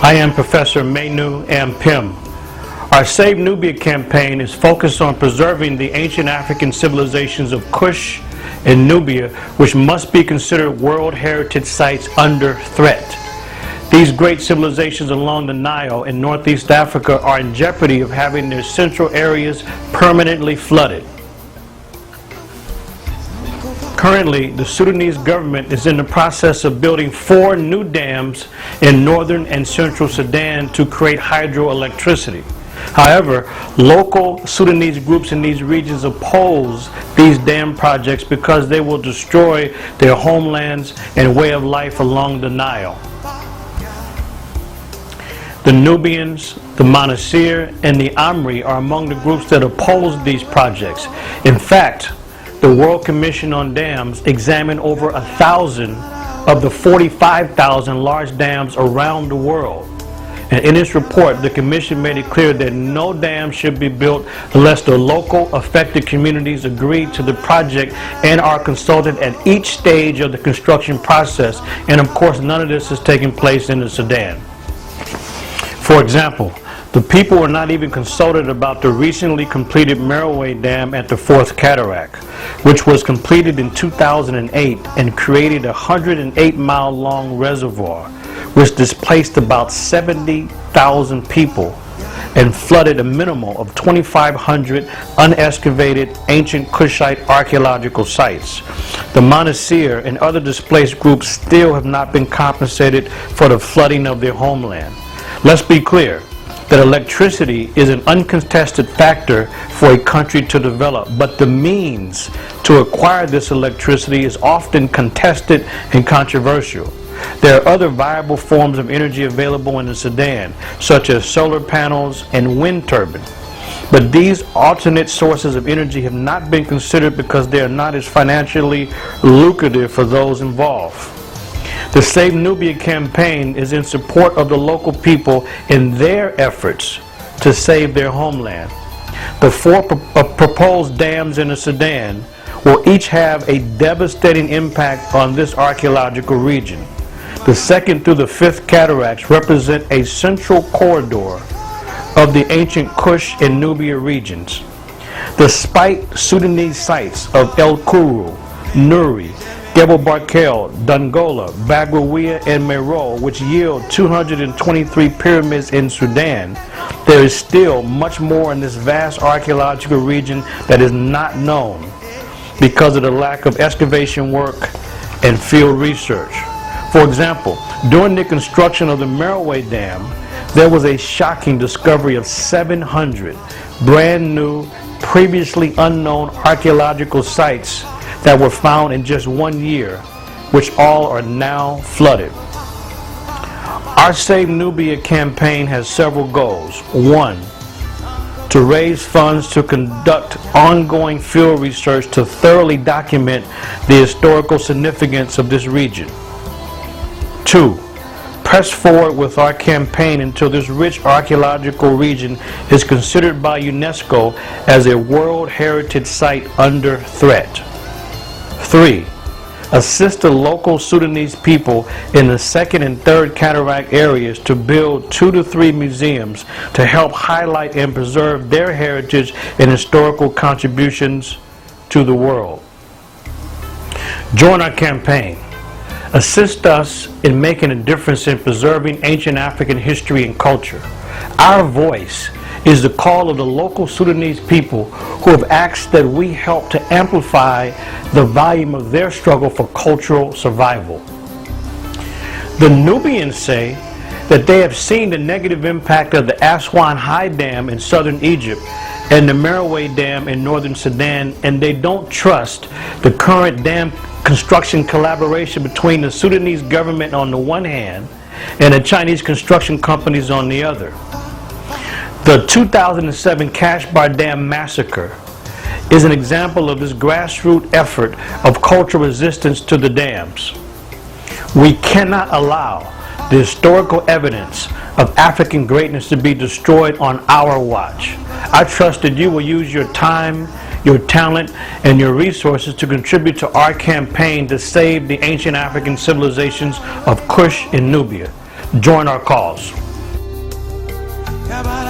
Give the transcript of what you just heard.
I am Professor Manu Ampim. Our Save Nubia campaign is focused on preserving the ancient African civilizations of Kush and Nubia, which must be considered World Heritage Sites under threat. These great civilizations along the Nile in Northeast Africa are in jeopardy of having their central areas permanently flooded. Currently, the Sudanese government is in the process of building 4 new dams in northern and central Sudan to create hydroelectricity. However, local Sudanese groups in these regions oppose these dam projects because they will destroy their homelands and way of life along the Nile. The Nubians, the Manu and the Amri are among the groups that oppose these projects. In fact, the World Commission on Dams examined over 1,000 of the 45,000 large dams around the world. And in its report, the Commission made it clear that no dam should be built unless the local affected communities agree to the project and are consulted at each stage of the construction process. And of course, none of this is taking place in the Sudan. For example, the people were not even consulted about the recently completed Merowe Dam at the 4th Cataract, which was completed in 2008 and created a 108-mile-long reservoir, which displaced about 70,000 people and flooded a minimum of 2,500 unexcavated ancient Kushite archaeological sites. The Manu and other displaced groups still have not been compensated for the flooding of their homeland. Let's be clear that electricity is an uncontested factor for a country to develop, but the means to acquire this electricity is often contested and controversial. There are other viable forms of energy available in the Sudan, such as solar panels and wind turbines. But these alternate sources of energy have not been considered because they are not as financially lucrative for those involved. The Save Nubia campaign is in support of the local people in their efforts to save their homeland. The 4 proposed dams in the Sudan will each have a devastating impact on this archaeological region. The 2nd through the 5th cataracts represent a central corridor of the ancient Kush and Nubia regions. Despite Sudanese sites of El Kuru, Nuri, Gebel Barkel, Dongola, Bagrawia, and Meroe, which yield 223 pyramids in Sudan, there is still much more in this vast archaeological region that is not known because of the lack of excavation work and field research. For example, during the construction of the Merowe Dam, there was a shocking discovery of 700 brand new, previously unknown archaeological sites that were found in just 1 year, which all are now flooded. Our Save Nubia campaign has several goals. 1, to raise funds to conduct ongoing field research to thoroughly document the historical significance of this region. 2, press forward with our campaign until this rich archaeological region is considered by UNESCO as a World Heritage Site under threat. 3, assist the local Sudanese people in the 2nd and 3rd cataract areas to build 2 to 3 museums to help highlight and preserve their heritage and historical contributions to the world. Join our campaign. Assist us in making a difference in preserving ancient African history and culture. Our voice is the call of the local Sudanese people who have asked that we help to amplify the volume of their struggle for cultural survival. The Nubians say that they have seen the negative impact of the Aswan High Dam in southern Egypt and the Merowe Dam in northern Sudan, and they don't trust the current dam construction collaboration between the Sudanese government on the one hand and the Chinese construction companies on the other. The 2007 Kashbar Dam massacre is an example of this grassroots effort of cultural resistance to the dams. We cannot allow the historical evidence of African greatness to be destroyed on our watch. I trust that you will use your time, your talent, and your resources to contribute to our campaign to save the ancient African civilizations of Kush and Nubia. Join our cause. Kabala